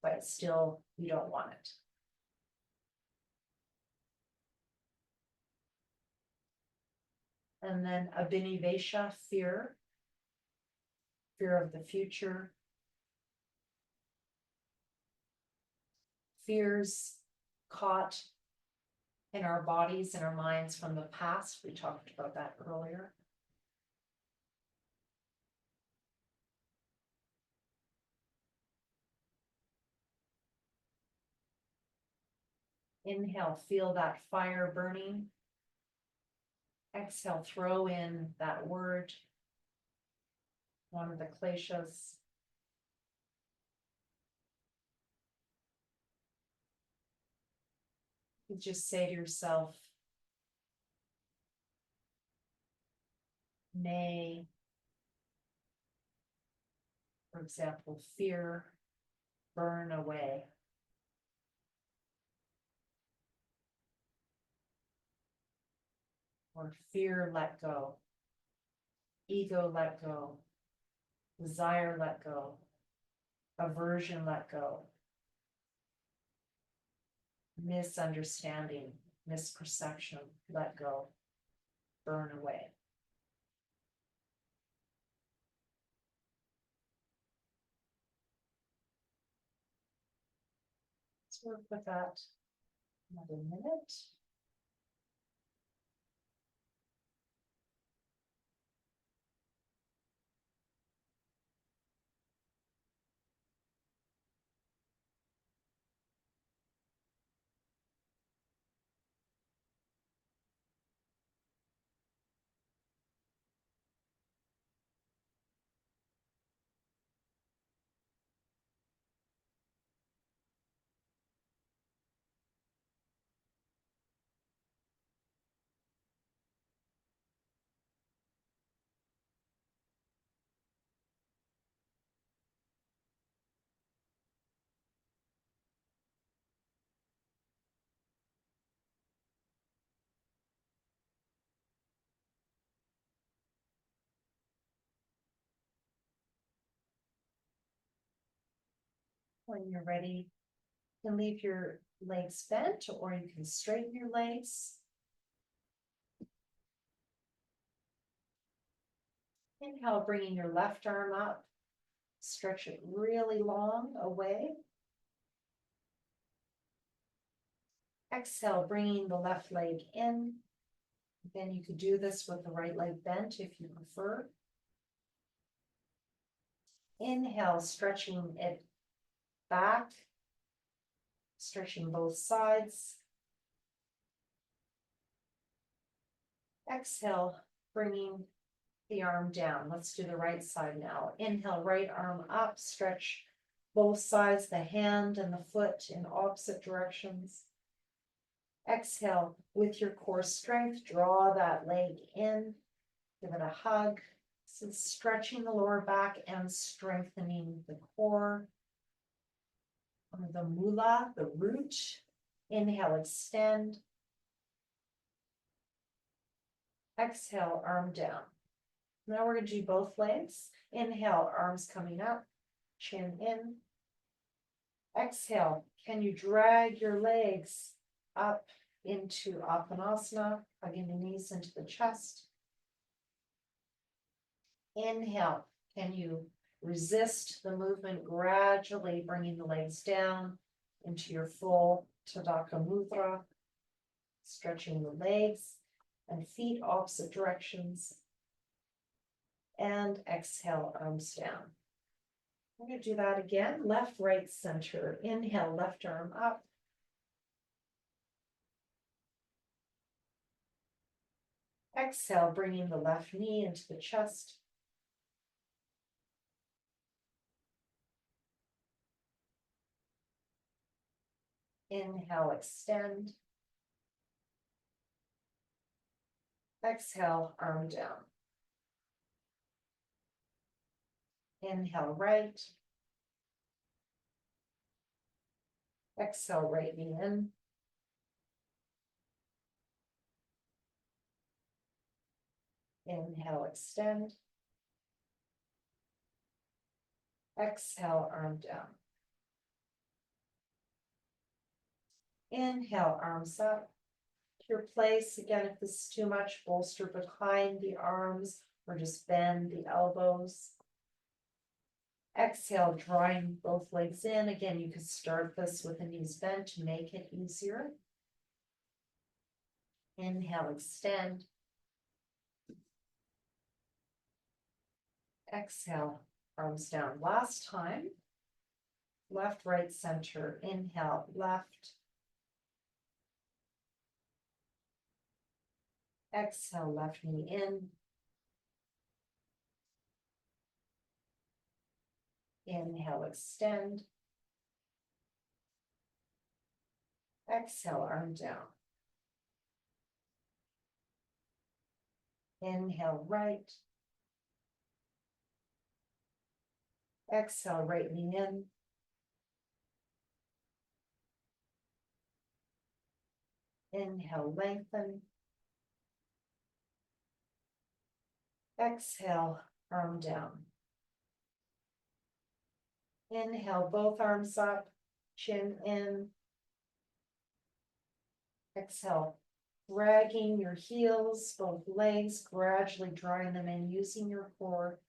but still you don't want it. And then abhinivesha, fear of the future, fears caught in our bodies and our minds from the past. We talked about that earlier. Inhale, feel that fire burning. Exhale, throw in that word, one of the kleshas. You just say to yourself, may, for example, fear burn away. Or fear let go. Ego let go. Desire let go. Aversion let go. Misunderstanding, misperception let go. Burn away. Let's work with that another minute. When you're ready, you can leave your legs bent or you can straighten your legs. Inhale, bringing your left arm up. Stretch it really long away. Exhale, bringing the left leg in. Then you could do this with the right leg bent if you prefer. Inhale, stretching it back, stretching both sides. Exhale, bringing the arm down. Let's do the right side now. Inhale, right arm up, stretch both sides, the hand and the foot in opposite directions. Exhale, with your core strength, draw that leg in, give it a hug. So stretching the lower back and strengthening the core. The mula, the root. Inhale, extend. Exhale, arm down. Now we're going to do both legs. Inhale, arms coming up, chin in. Exhale, can you drag your legs up into Apanasana, hugging the knees into the chest? Inhale, can you resist the movement, gradually bringing the legs down into your full Tadaka Mudra, stretching the legs and feet opposite directions. And exhale, arms down. We're going to do that again. Left, right, center. Inhale, left arm up. Exhale, bringing the left knee into the chest. Inhale, extend. Exhale, arm down. Inhale, right. Exhale, right knee in. Inhale, extend. Exhale, arm down. Inhale, arms up to your place. Again, if this is too much, bolster behind the arms or just bend the elbows. Exhale, drawing both legs in. Again, you could start this with the knees bent to make it easier. Inhale, extend. Exhale, arms down. Last time. Left, right, center. Inhale, left. Exhale, left knee in. Inhale, extend. Exhale, arm down. Inhale, right. Exhale, right knee in. Inhale, lengthen. Exhale, arm down. Inhale, both arms up, chin in. Exhale, dragging your heels, both legs, gradually drawing them in using your core.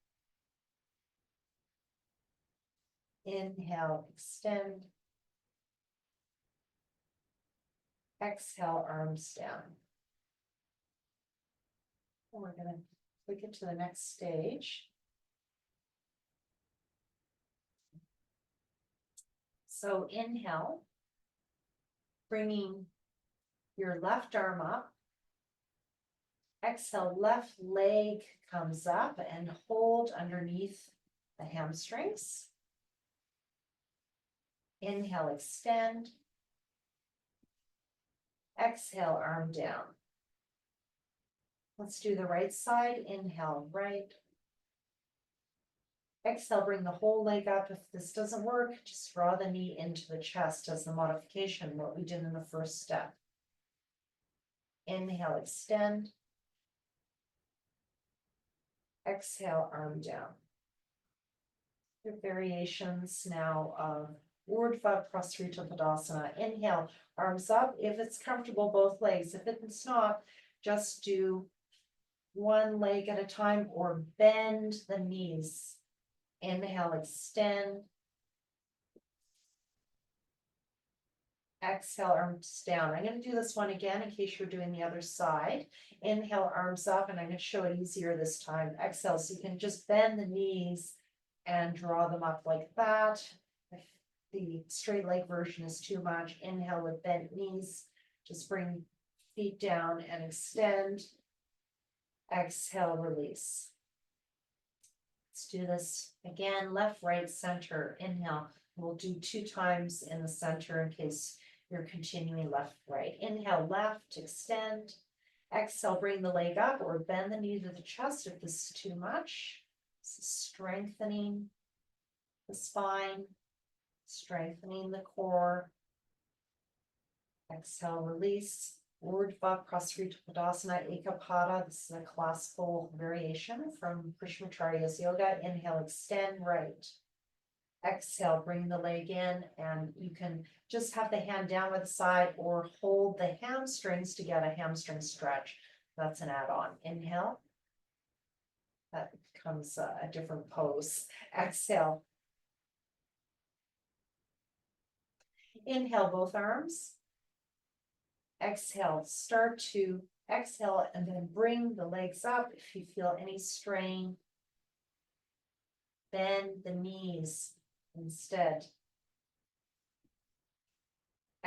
Inhale, extend. Exhale, arms down. And we're going to click it to the next stage. So inhale, bringing your left arm up. Exhale, left leg comes up and hold underneath the hamstrings. Inhale, extend. Exhale, arm down. Let's do the right side. Inhale, right. Exhale, bring the whole leg up. If this doesn't work, just draw the knee into the chest as the modification, what we did in the first step. Inhale, extend. Exhale, arm down. Your variations now of Urdhva Prasarita Padasana. Inhale, arms up. If it's comfortable, both legs. If it's not, just do one leg at a time or bend the knees. Inhale, extend. Exhale, arms down. I'm going to do this one again in case you're doing the other side. Inhale, arms up, and I'm going to show it easier this time. Exhale, so you can just bend the knees and draw them up like that. If the straight leg version is too much, inhale with bent knees. Just bring feet down and extend. Exhale, release. Let's do this again. Left, right, center. Inhale. We'll do 2 times in the center in case you're continuing left, right. Inhale, left, extend. Exhale, bring the leg up or bend the knee to the chest if this is too much. This is strengthening the spine, strengthening the core. Exhale, release. Urdhva Prasarita Padasana Ekapada. This is a classical variation from Krishnamacharya's yoga. Inhale, extend right. Exhale, bring the leg in, and you can just have the hand down by the side or hold the hamstrings to get a hamstring stretch. That's an add-on. Inhale. That becomes a different pose. Exhale. Inhale, both arms. Exhale, start to exhale and then bring the legs up. If you feel any strain, bend the knees instead.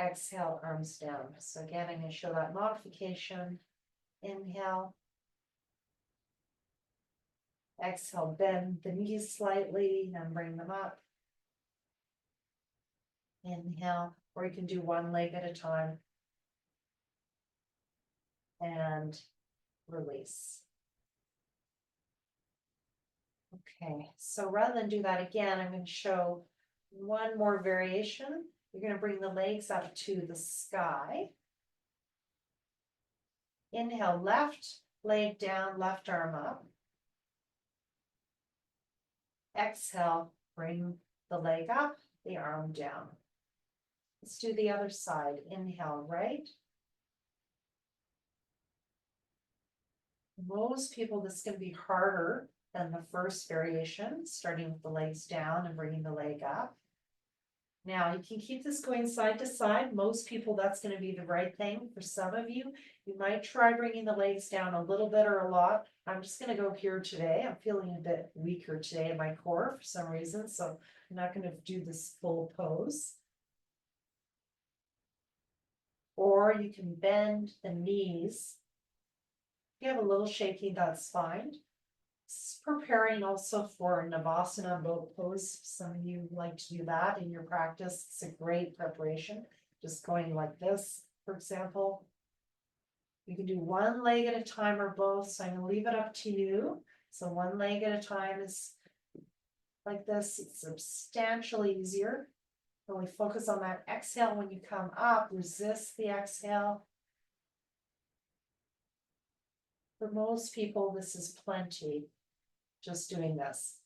Exhale, arms down. So again, I'm going to show that modification. Inhale. Exhale, bend the knees slightly and bring them up. Inhale, or you can do one leg at a time. And release. Okay, so rather than do that again, I'm going to show one more variation. You're going to bring the legs up to the sky. Inhale, left leg down, left arm up. Exhale, bring the leg up, the arm down. Let's do the other side. Inhale, right. Most people, this is going to be harder than the first variation, starting with the legs down and bringing the leg up. Now, you can keep this going side to side. Most people, that's going to be the right thing. For some of you, you might try bringing the legs down a little bit or a lot. I'm just going to go here today. I'm feeling a bit weaker today in my core for some reason, so I'm not going to do this full pose. Or you can bend the knees. If you have a little shaking, that's fine. Preparing also for Navasana boat pose. Some of you like to do that in your practice. It's a great preparation. Just going like this, for example. You can do one leg at a time or both, so I'm going to leave it up to you. So one leg at a time is like this. It's substantially easier. Really focus on that exhale when you come up. Resist the exhale. For most people, this is plenty. Just doing this.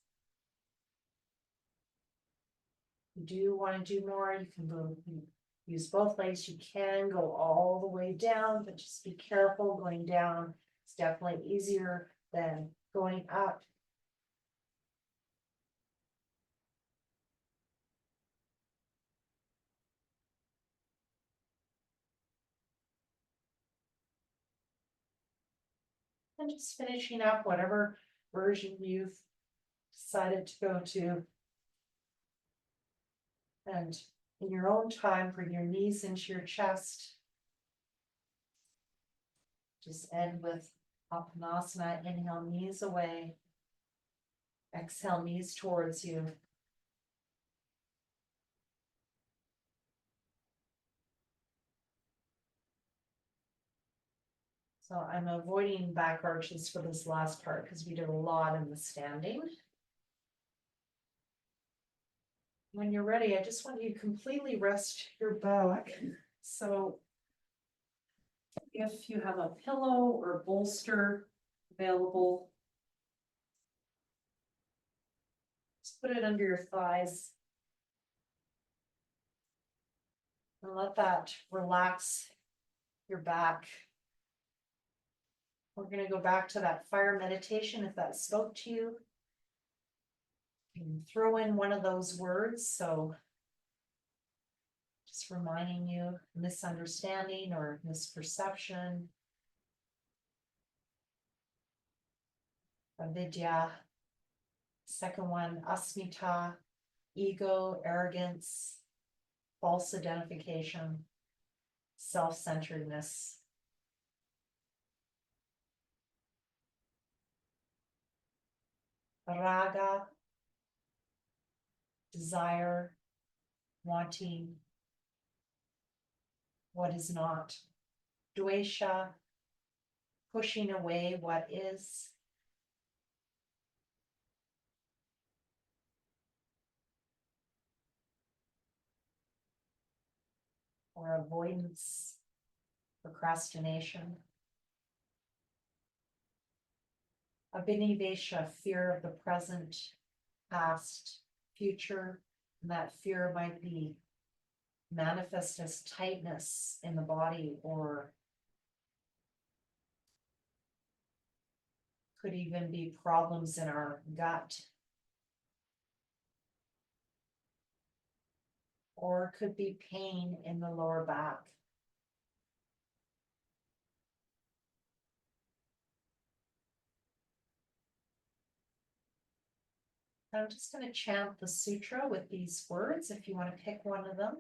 You do want to do more, you can use both legs. You can go all the way down, but just be careful going down. It's definitely easier than going up. And just finishing up whatever version you've decided to go to. And in your own time, bring your knees into your chest. Just end with Apanasana. Inhale, knees away. Exhale, knees towards you. So I'm avoiding back arches for this last part because we did a lot in the standing. When you're ready, I just want you to completely rest your back. So if you have a pillow or bolster available, just put it under your thighs and let that relax your back. We're going to go back to that fire meditation if that spoke to you. You can throw in one of those words. So just reminding you misunderstanding or misperception. Avidya. Second one, asmita, ego, arrogance, false identification, self-centeredness. Raga, desire, wanting what is not. Dvesha, pushing away what is. Or avoidance, procrastination. Abhinivesha, fear of the present, past, future, and that fear might be manifest as tightness in the body or could even be problems in our gut. Or it could be pain in the lower back. I'm just going to chant the sutra with these words if you want to pick one of them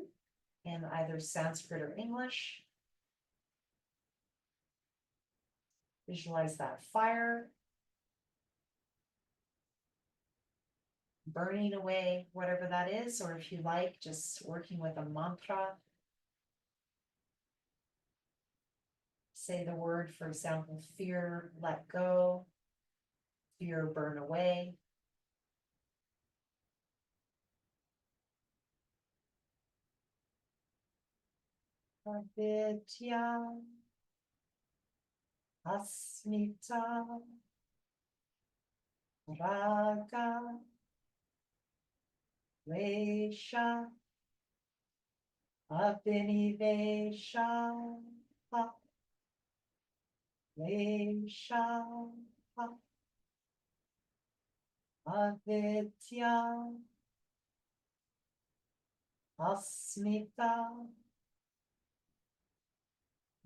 in either Sanskrit or English. Visualize that fire burning away, whatever that is, or if you like, just working with a mantra. Say the word, for example, fear, let go, fear, burn away. avidya, asmita, raga, vesha, abhinivesha, vesha, avidya, asmita,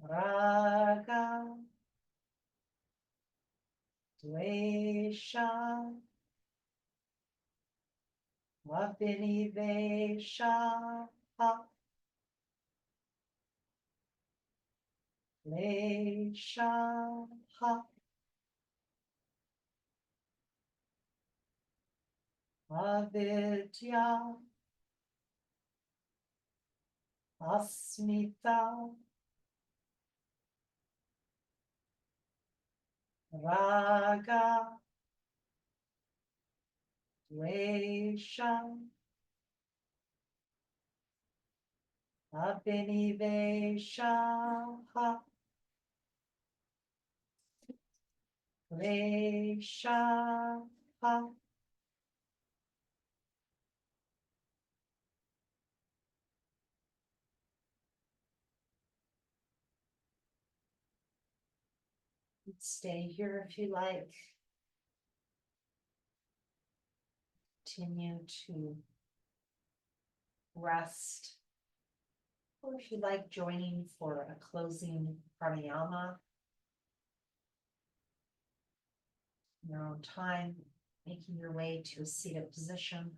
raga, dvesha, abhinivesha, lesha, avidya, asmita, raga, dvesha, abhinivesha, lesha. Stay here if you like. Continue to rest. Or if you like joining for a closing pranayama in your own time, making your way to a seated position.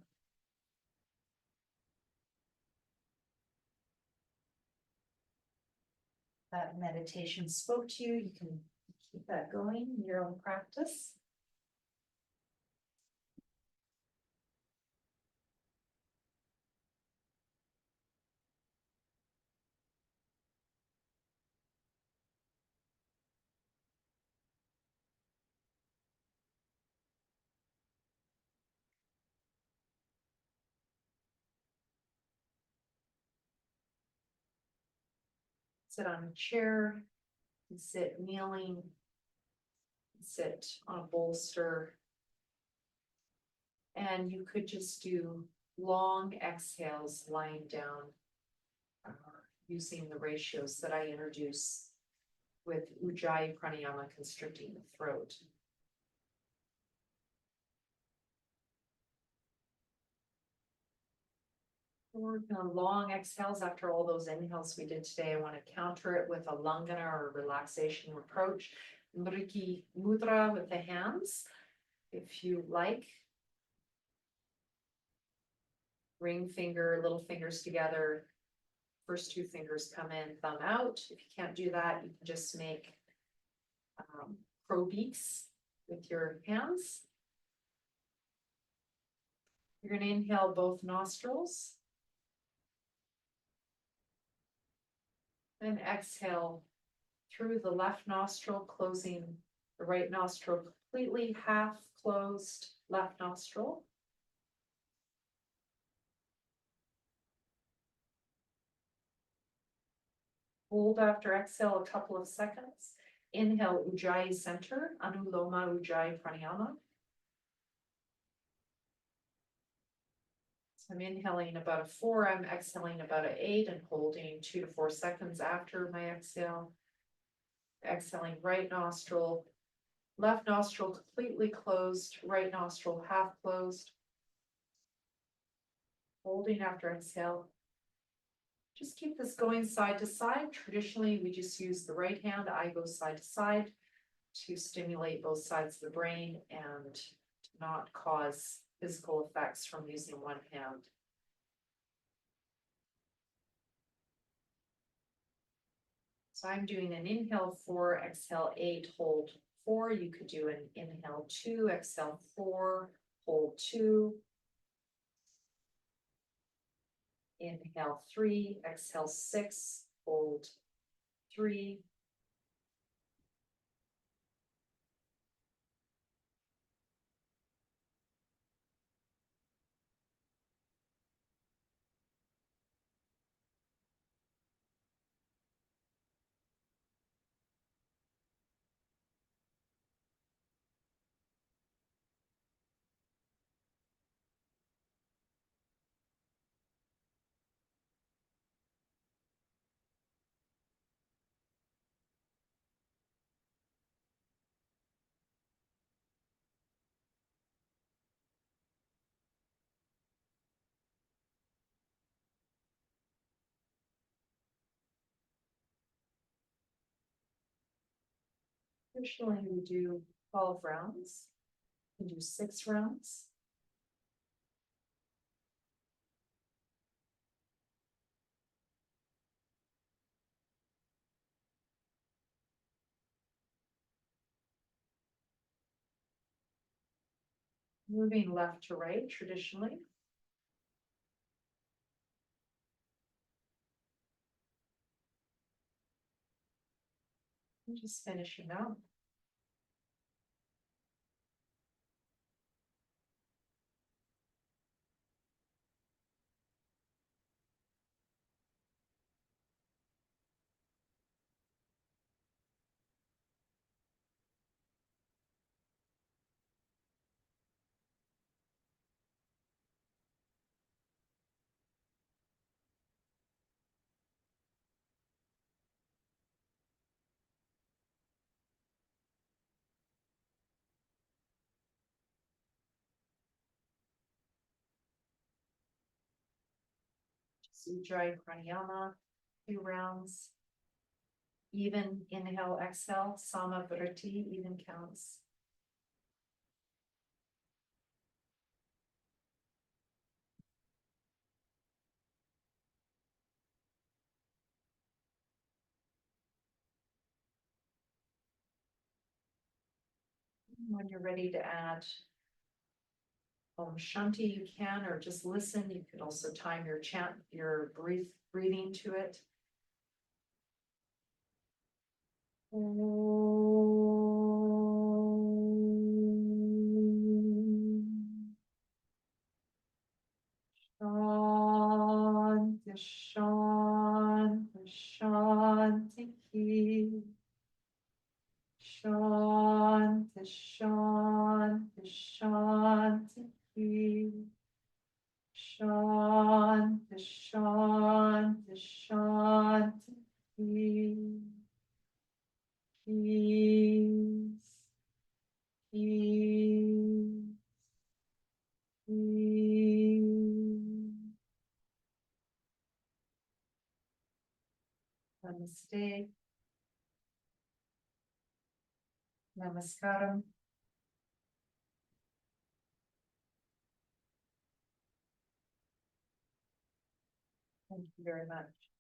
That meditation spoke to you, you can keep that going in your own practice. Sit on a chair, sit kneeling, sit on a bolster. And you could just do long exhales lying down, using the ratios that I introduce with Ujjayi pranayama, constricting the throat. We're gonna long exhales after all those inhales we did today. I want to counter it with a langana or relaxation approach. Mriki mudra with the hands, if you like. Ring finger, little fingers together. First two fingers come in, thumb out. If you can't do that, you can just make crow beaks with your hands. You're going to inhale both nostrils. And exhale through the left nostril, closing the right nostril completely, half closed left nostril. Hold after exhale a couple of seconds. Inhale Ujjayi center, Anuloma Ujjayi pranayama. So I'm inhaling about a 4, I'm exhaling about an 8 and holding 2 to 4 seconds after my exhale. Exhaling right nostril, left nostril completely closed, right nostril half closed. Holding after exhale. Just keep this going side to side. Traditionally, we just use the right hand. I go side to side to stimulate both sides of the brain and to not cause physical effects from using one hand. So I'm doing an inhale 4, exhale 8, hold 4. You could do an inhale 2, exhale 4, hold 2. Inhale 3, exhale 6, hold 3. Traditionally, we do 12 rounds. We do 6 rounds. Moving left to right traditionally. And just finishing up. Ujjayi pranayama, 2 rounds. Even inhale, exhale, samavriti, even counts. When you're ready to add Om Shanti, you can, or just listen. You could also time your chant, your breathing to it. Shanti, Shanti, Shanti. Shanti, Shanti, Shanti. Shanti, Shanti, Shanti. Peace, peace, peace. Namaste. Namaskaram. Thank you very much.